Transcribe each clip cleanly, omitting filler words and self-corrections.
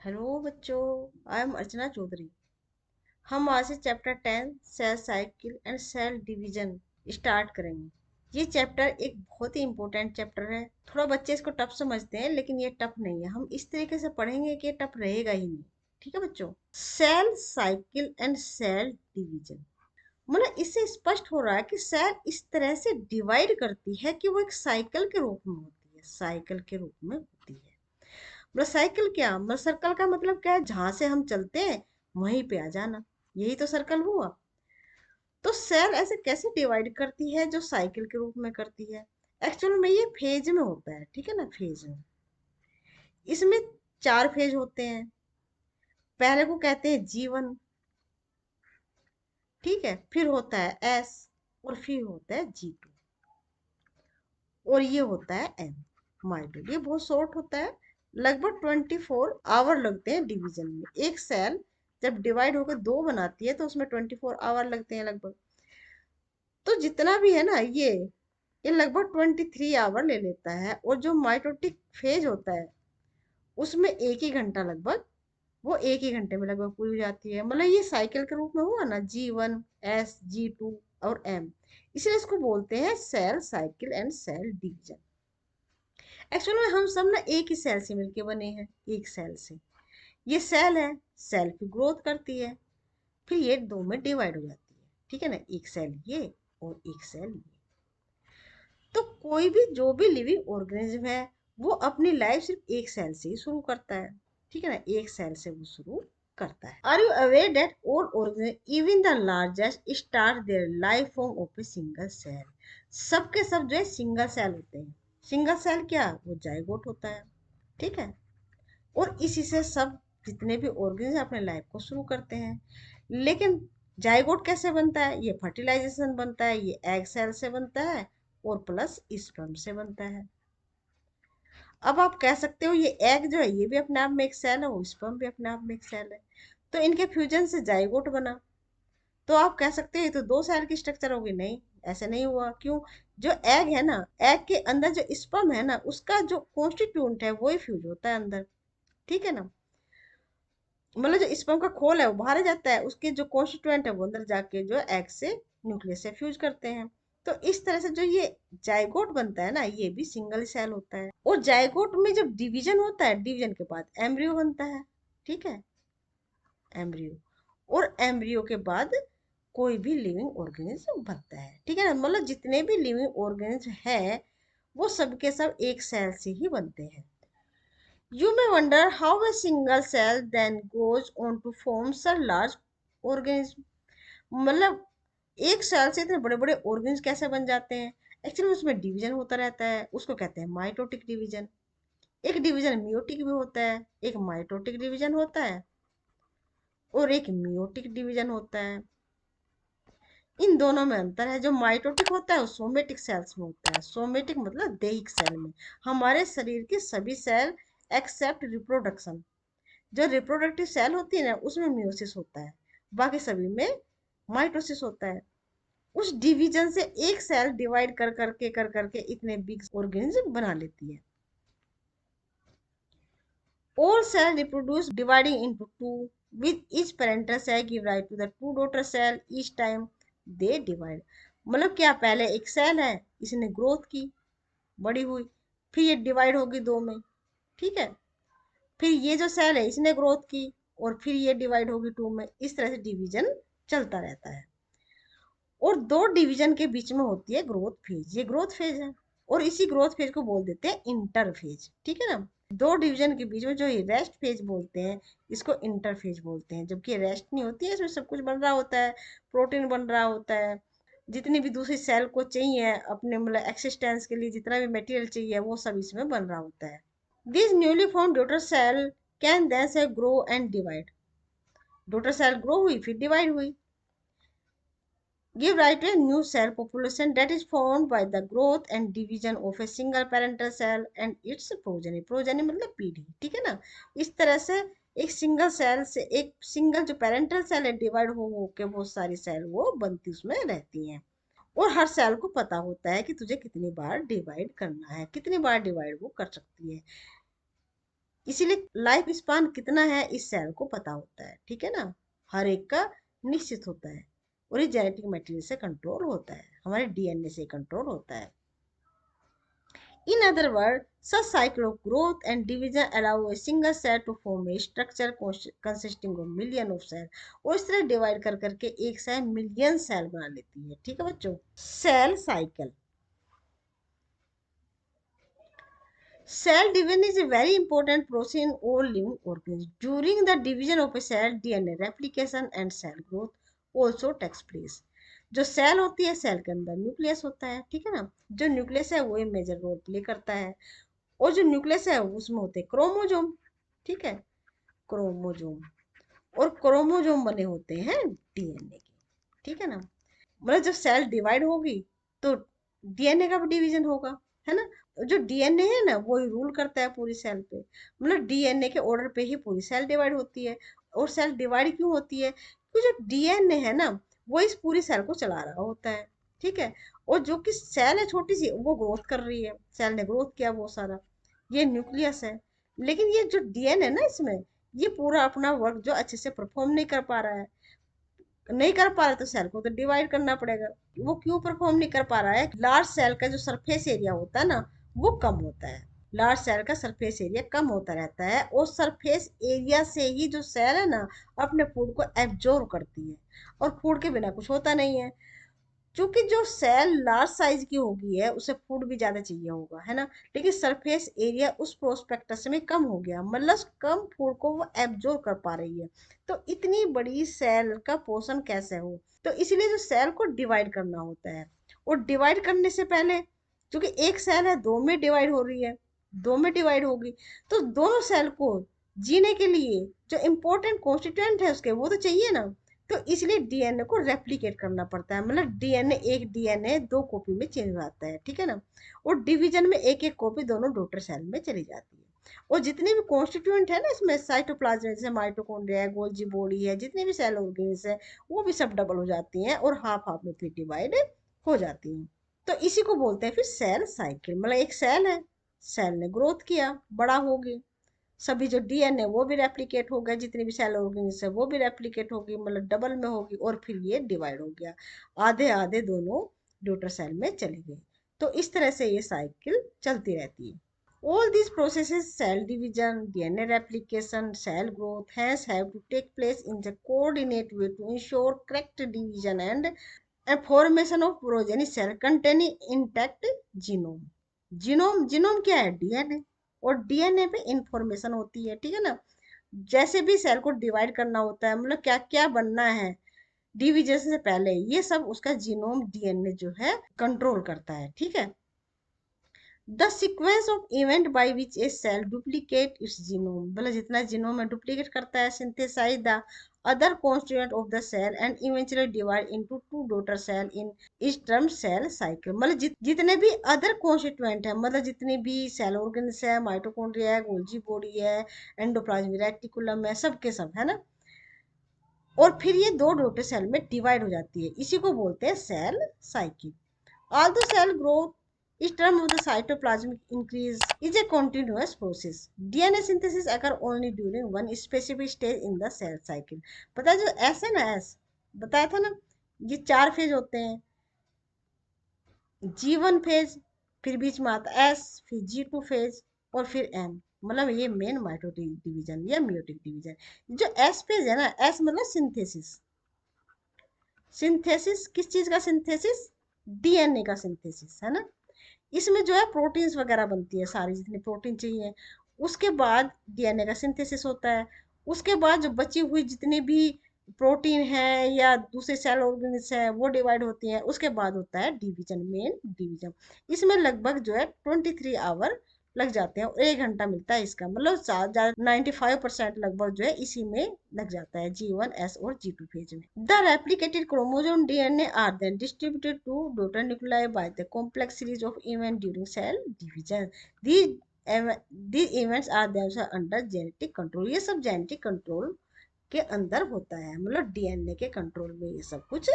Hello बच्चों, I am अर्चना चौधरी। हम आज से chapter 10 cell cycle and cell division start करेंगे। ये चैप्टर एक बहुत ही इंपॉर्टेंट चैप्टर है। थोड़ा बच्चे इसको टफ समझते हैं, लेकिन ये टफ नहीं है। हम इस तरीके से पढ़ेंगे कि ये टफ रहेगा ही नहीं। ठीक है बच्चों। Cell cycle and cell division, मतलब इससे स्पष्ट हो रहा है कि सेल इस तरह से डिवाइड करती है कि वो एक साइकिल के रूप में होती है। साइकिल के रूप में होती है। मतलब साइकिल क्या, मतलब सर्कल का मतलब क्या है, जहां से हम चलते हैं वहीं पे आ जाना। यही तो सर्कल हुआ। तो सेल ऐसे कैसे डिवाइड करती है जो साइकिल के रूप में करती है। एक्चुअल में ये फेज में होता है, ठीक है ना, फेज में। इसमें 4 फेज होते हैं। पहले को कहते हैं G1, ठीक है, फिर होता है S, और फिर होता है G2, और ये होता है M, माइटोट। ये बहुत शॉर्ट होता है। लगभग 24 आवर लगते हैं डिवीजन में। एक सेल जब डिवाइड होकर दो बनाती है तो उसमें 24 आवर लगते हैं लगभग। तो जितना भी है ना, ये लगभग 23 आवर ले लेता है। और जो माइटोटिक फेज होता है उसमें एक ही घंटा लगभग, वो एक ही घंटे में लगभग पूरी हो जाती है। मतलब ये साइकिल के रूप में हुआ ना, G1, S, G2 और M। इसलिए इसको बोलते हैं cell cycle and cell division. Actual में हम सब ना एक ही सेल से मिलके बने हैं, एक सेल से। ये सेल है, सेल की ग्रोथ करती है, फिर ये दो में डिवाइड हो जाती है, ठीक है ना। एक सेल ये और एक सेल ये। तो कोई भी जो भी लिविंग ऑर्गेनिज्म है वो अपनी लाइफ सिर्फ एक सेल से ही शुरू करता है, ठीक है ना। एक सेल से वो शुरू करता है। Are you aware that all organism even the largest start their life form of a single cell. सबके सब जो है सिंगल सेल होते हैं। सिंगल सेल क्या, वो जाइगोट होता है, ठीक है। और इसी से सब जितने भी ऑर्गेन्स अपने लाइफ को शुरू करते हैं। लेकिन जाइगोट कैसे बनता है, ये फर्टिलाइजेशन बनता है, ये एग सेल से बनता है और प्लस स्पर्म से बनता है। अब आप कह सकते हो ये एग जो है ये भी अपने आप में एक सेल है, वो स्पर्म भी अपने आप में एक सेल है। तो इनके फ्यूजन से जाइगोट बना। तो आप कह सकते हो ये तो दो सेल की स्ट्रक्चर होगी। नहीं, ऐसे नहीं हुआ। क्यों? जो एग है ना, एग के अंदर जो स्पर्म है ना, उसका जो कॉन्स्टिट्यूंट है वो ही फ्यूज होता है अंदर, ठीक है ना। मतलब जो स्पर्म का खोल है वो बाहर आ जाता है, उसके जो कॉन्स्टिट्यूएंट है वो अंदर जाके जो एग से न्यूक्लियस से फ्यूज करते हैं। तो इस तरह से जो ये जाइगोट बनता है ना, ये भी सिंगल सेल होता है। और जाइगोट में जब डिवीजन होता है, डिवीजन के बाद एम्ब्रियो बनता है, ठीक है, एम्ब्रियो। और एम्ब्रियो के बाद कोई भी लिविंग ऑर्गेनिज्म बनता है, ठीक है ना। मतलब जितने भी लिविंग ऑर्गेनिज्म है वो सबके सब एक सेल से ही बनते हैं। You may wonder how a single cell then goes on to form a large organism। मतलब एक सेल से इतने बड़े बड़े ऑर्गन्स कैसे बन जाते हैं। एक्चुअली उसमें डिवीजन होता रहता है, उसको कहते हैं माइटोटिक डिवीजन। एक डिवीजन मियोटिक भी होता है, एक माइटोटिक डिवीजन होता है और एक मियोटिक डिवीजन होता है। इन दोनों में अंतर है। जो माइटोटिक होता है वो सोमेटिक सेल्स में होता है। सोमेटिक मतलब दैहिक सेल में। हमारे शरीर के सभी सेल एक्सेप्ट रिप्रोडक्शन, जो रिप्रोडक्टिव सेल होती है ना उसमें मियोसिस होता है, बाकी सभी में माइटोसिस होता है। उस डिवीजन से एक सेल डिवाइड कर करके इतने बिग ऑर्गेनिज्म बना लेती है। All cell reproduce dividing into two, with each parental cell give rise to the two daughter cell each time they divide। मतलब क्या, पहले एक सेल है, इसने ग्रोथ की, बड़ी हुई, फिर ये डिवाइड होगी दो में, ठीक है। फिर ये जो सेल है इसने ग्रोथ की और फिर ये डिवाइड होगी टू में। इस तरह से डिवीजन चलता रहता है। और दो डिवीजन के बीच में होती है ग्रोथ फेज। ये ग्रोथ फेज है और इसी ग्रोथ फेज को बोल देते हैं इंटरफेज, ठीक है ना। दो डिवीजन के बीच में जो ये रेस्ट फेज बोलते हैं, इसको इंटरफेज बोलते हैं। जबकि ये रेस्ट नहीं होती है, इसमें सब कुछ बन रहा होता है, प्रोटीन बन रहा होता है, जितनी भी दूसरी सेल को चाहिए अपने मतलब एक्सिस्टेंस के लिए, जितना भी मटेरियल चाहिए वो सब इसमें बन रहा होता है। This newly form daughter cell can then से grow and divide. Daughter cell grow हुई फिर डिवाइड हुई, give rise to a new cell population that is formed by the growth and division of a single parental cell and its progeny। progeny मतलब पीढ़ी, ठीक है ना। इस तरह से एक सिंगल सेल से एक सिंगल जो पेरेंटल सेल है डिवाइड हो के बहुत सारी सेल वो बनती उसमें रहती हैं। और हर सेल को पता होता है कि तुझे कितनी बार डिवाइड करना है, कितनी बार डिवाइड वो कर सकती है। इसीलिए लाइफ स्पान कितना है इस सेल को पता होता है, ठीक है ना, हर एक का निश्चित होता है। और ये जेनेटिक मटेरियल से कंट्रोल होता है, हमारे डीएनए से कंट्रोल होता है। In other words, such cycle of growth and division allow a single cell to form a structure consisting of million of cells। और इस तरह डिवाइड कर करके एक सेल मिलियन सेल बना लेती है, ठीक है बच्चों। Cell cycle, cell division is a very important process in all living organisms. During the division of a cell, DNA replication and cell growth also takes place। जो सेल होती है, cell के अंदर न्यूक्लियस होता है, ठीक है ना, जो न्यूक्लियस है वो मेजर रोल प्ले करता है। और जो न्यूक्लियस है उसमें होते हैं क्रोमोजोम, ठीक है, क्रोमोजोम। और क्रोमोजोम बने होते हैं डीएनए के, ठीक है ना। मतलब जब सेल डिवाइड होगी तो डीएनए का भी डिवीजन होगा, है ना। जो डीएनए है ना वो ही रूल करता है पूरी सेल पे, मतलब डीएनए के ऑर्डर पे ही पूरी सेल डिवाइड होती है। और सेल डिवाइड क्यों होती है, क्योंकि जो डीएनए है ना वो इस पूरी सेल को चला रहा होता है, ठीक है। और जो कि सेल है छोटी सी, वो ग्रोथ कर रही है, सेल ने ग्रोथ किया बहुत सारा, ये न्यूक्लियस है। लेकिन ये जो डीएनए ना इसमें, ये पूरा अपना वर्क जो अच्छे से परफॉर्म नहीं कर पा रहा है, नहीं कर पा रहा तो सेल को तो डिवाइड करना पड़ेगा। वो क्यों परफॉर्म नहीं कर पा रहा है, लार्ज सेल का जो सरफेस एरिया होता है ना वो कम होता है। लार्ज सेल का सरफेस एरिया कम होता रहता है, और सरफेस एरिया से ही जो सेल है ना अपने फूड को एब्जॉर्ब करती है, और फूड के बिना कुछ होता नहीं है। क्योंकि जो सेल लार्ज साइज की होगी है उसे फूड भी ज्यादा चाहिए होगा, है ना। लेकिन सरफेस एरिया उस प्रोस्पेक्टस में कम हो गया, मतलब कम फूड को वो एब्जॉर्ब कर पा रही है। तो इतनी बड़ी सेल का पोषण कैसे हो, तो इसलिए जो सेल को डिवाइड करना होता है। और डिवाइड करने से पहले, क्योंकि एक सेल है दो में डिवाइड हो रही है, दो में डिवाइड होगी, तो दोनों सेल को जीने के लिए जो इम्पोर्टेंट कॉन्स्टिट्यूएंट है उसके वो तो चाहिए ना। तो इसलिए डीएनए को रेप्लिकेट करना पड़ता है, मतलब डीएनए, एक डीएनए दो कॉपी में चेंज हो जाता है, ठीक है ना। और डिवीजन में एक एक कॉपी दोनों डॉटर सेल में चली जाती है। और जितने भी कॉन्स्टिट्यूएंट है ना इसमें, साइटोप्लाज्म जैसे माइटोकॉन्ड्रिया है, गोल्जी बॉडी है, जितने भी सेल ऑर्गेन्स है वो भी सब डबल हो जाती हैं और हाफ हाफ में फिर डिवाइड हो जाती हैं। तो इसी को बोलते हैं फिर सेल साइकिल। मतलब एक सेल है, सेल ने ग्रोथ किया, बड़ा हो गई, सभी जो डीएनए वो भी रेप्लिकेट हो गया, जितनी भी सेल ऑर्गेन्स है वो भी रेप्लिकेट होगी, मतलब डबल में होगी, और फिर ये डिवाइड हो गया, आधे आधे दोनों डॉटर सेल में चली गई। तो इस तरह से ये साइकिल चलती रहती है। All these processes, cell division, DNA replication, cell growth, hence have to take place in the coordinate way to ensure correct division and a formation of progeny cell containing intact genome। Genome, genome क्या है, DNA. और DNA पे information होती है, ठीक है ना। जैसे भी सेल को डिवाइड करना होता है, मतलब क्या क्या बनना है डिवीजन से पहले, ये सब उसका जीनोम डीएनए जो है कंट्रोल करता है, ठीक है। The sequence of event by which a cell duplicate its genome, मतलब जितना जीनोम है डुप्लीकेट करता है, synthesise the other constituent of the cell and eventually divide into two daughter cell in each term cell cycle। मतलब जितने भी other constituent है, मतलब जितनी भी सेल ऑर्गन्स है, माइटोकॉन्ड्रिया है, गोल्जी बॉडी है, एंडोप्लाज्मिक रेटिकुलम है, सब के सब, है ना। और फिर ये दो डॉटर सेल में डिवाइड हो जाती है, इसी को बोलते हैं cell cycle. Although cell growth is term of the cytoplasmic increase is a continuous process, DNA synthesis occur only during one specific stage in the cell cycle। पता है जो एस है ना, एस बताया था ना, ये चार फेज होते हैं। G1 फेज, फिर बीच में आता एस, फिर G2 फेज, और फिर एम। मतलब ये मेन माइटोटिक डिवीजन या म्यूटिक डिवीजन। जो एस फेज है ना, एस मतलब सिंथेसिस। सिंथेसिस किस चीज का सिंथेसिस, डीएनए का सिंथेसिस, है ना। इसमें जो है प्रोटीन्स वगैरह बनती है, सारी जितनी प्रोटीन चाहिए, उसके बाद डीएनए का सिंथेसिस होता है। उसके बाद जो बची हुई जितनी भी प्रोटीन है या दूसरे सेल ऑर्गेन्स है वो डिवाइड होती हैं, उसके बाद होता है डिवीजन, मेन डिवीजन। इसमें लगभग जो है 23 आवर लग जाते हैं, और 1 घंटा मिलता है इसका, मतलब 95% लगभग जो है इसी में लग जाता है, G1, S और G2 फेज में। The replicated chromosome DNA are then distributed to daughter nuclei by the complex series of event during cell division. these events are themselves under genetic control। ये सब जेनेटिक कंट्रोल के अंदर होता है, मतलब DNA के control में ये सब कुछ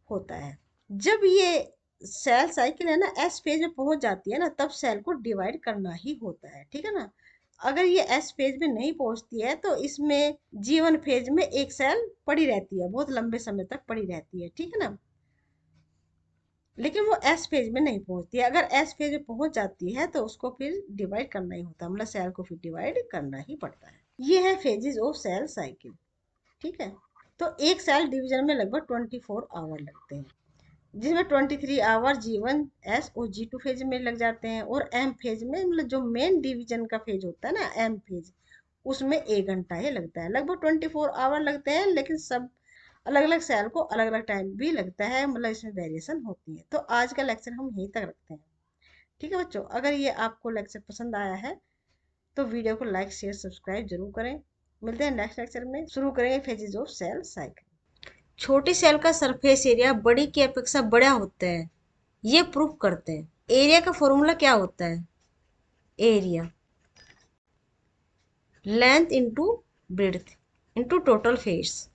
होता है। जब ये सेल साइकिल है ना एस फेज में पहुंच जाती है ना, तब सेल को डिवाइड करना ही होता है, ठीक है ना। अगर ये एस फेज में नहीं पहुंचती है तो इसमें G1 फेज में एक सेल पड़ी रहती है, बहुत लंबे समय तक पड़ी रहती है, ठीक है ना। लेकिन वो एस फेज में नहीं पहुंचती है। अगर एस फेज में पहुंच जाती है तो उसको फिर डिवाइड करना ही होता है, मतलब सेल को फिर डिवाइड करना ही पड़ता है। ये है फेजेस ऑफ सेल साइकिल, ठीक है। तो एक सेल डिवीजन में लगभग 24 आवर लगते हैं, जिसमें 23 आवर G1S और G2 फेज में लग जाते हैं, और एम फेज में, मतलब जो मेन डिवीजन का फेज होता है ना, एम फेज, उसमें 1 घंटा ही लगता है। लगभग 24 आवर लगते हैं, लेकिन सब अलग अलग सेल को अलग अलग टाइम भी लगता है, मतलब इसमें वेरिएशन होती है। तो आज का लेक्चर हम यहीं तक रखते हैं, ठीक है बच्चों। अगर ये आपको लेक्चर पसंद आया है तो वीडियो को लाइक शेयर सब्सक्राइब जरूर करें। मिलते हैं नेक्स्ट लेक्चर में, शुरू करेंगे फेजेस ऑफ सेल साइकिल। छोटी सेल का सरफेस एरिया बड़ी की अपेक्षा बड़ा होता है, ये प्रूफ करते हैं। एरिया का फॉर्मूला क्या होता है? Area length into breadth into total face.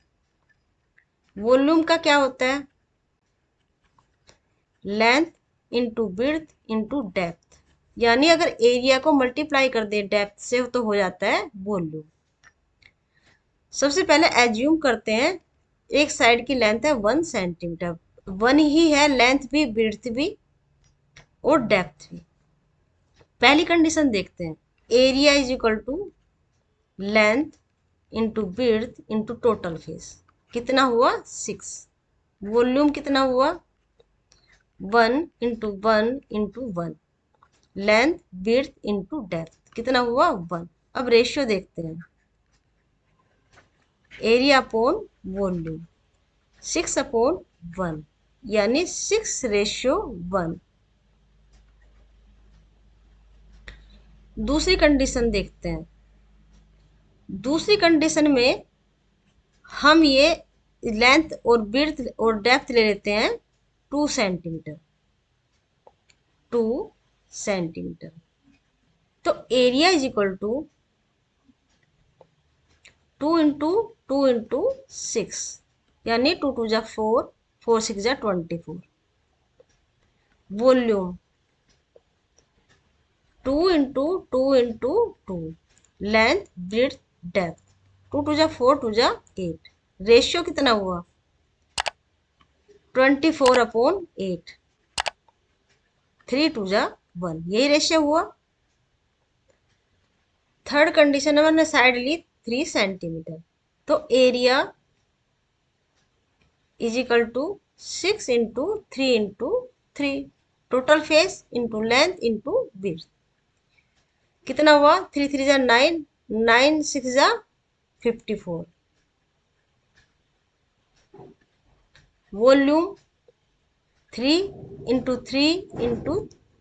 Volume का क्या होता है? Length into breadth into depth. यानी अगर एरिया को मल्टीप्लाई कर दे डेप्थ से तो हो जाता है वॉल्यूम। सबसे पहले एज्यूम करते हैं एक साइड की लेंथ है 1 सेंटीमीटर, 1 ही है लेंथ भी, ब्रेड्थ भी और डेप्थ भी। पहली कंडीशन देखते हैं, area is equal to length into breadth into total face. कितना हुआ? 6। वॉल्यूम कितना हुआ? 1 into 1 length breadth into depth कितना हुआ? 1। अब रेशियो देखते हैं, एरिया अपॉन वॉल्यूम 6/1, यानी 6:1। दूसरी कंडीशन देखते हैं, दूसरी कंडीशन में हम ये लेंथ और ब्रेड्थ और डेप्थ ले लेते हैं 2 सेंटीमीटर, 2 सेंटीमीटर। तो area is equal to 2 into 6, यानी 2 2 जा 4, 4 6 जा 24। Volume 2 into 2 length breadth depth, 2 2 जा 4, 2 जा 8। रेशियो कितना हुआ? 24/8, 3 2 जा 1, यही रेशियो हुआ। थर्ड कंडीशन में हमने साइड ली 3 सेंटीमीटर, तो area is equal to 6 into 3 total face into length into breadth. कितना हुआ? 3 3 जा 9, 9 6 जा 54। वॉल्यूम 3 इंटू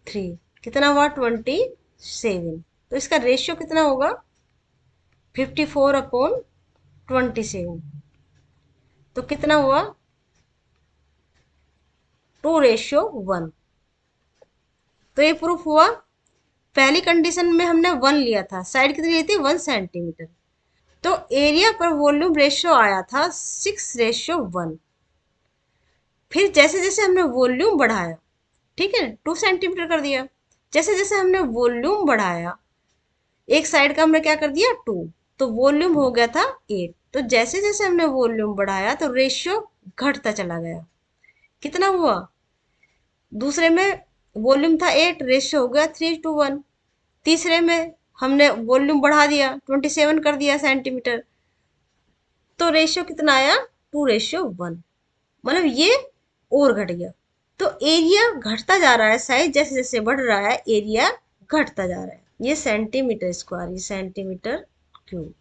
3 कितना हुआ? 27। तो इसका रेशियो कितना होगा? 54/27। तो कितना हुआ? 2:1। तो ये प्रूफ हुआ। पहली कंडीशन में हमने 1 लिया था, साइड कितनी ली थी? 1 सेंटीमीटर। तो एरिया पर वॉल्यूम रेशियो आया था 6:1। फिर जैसे जैसे हमने वॉल्यूम बढ़ाया, ठीक है, 2 सेंटीमीटर कर दिया। जैसे जैसे हमने वॉल्यूम बढ़ाया, एक साइड का हमने क्या कर दिया? 2, तो वॉल्यूम हो गया था 8। तो जैसे जैसे हमने वॉल्यूम बढ़ाया तो रेशियो घटता चला गया। कितना हुआ? दूसरे में वॉल्यूम था 8, रेशियो हो गया 3:1। तीसरे में हमने वॉल्यूम बढ़ा दिया, 27 कर दिया सेंटीमीटर, तो रेशियो कितना आया? 2:1। मतलब ये और घट गया। तो एरिया घटता जा रहा है, साइज जैसे जैसे बढ़ रहा है एरिया घटता जा रहा है। ये सेंटीमीटर स्क्वायर, ये सेंटीमीटर क्यूब।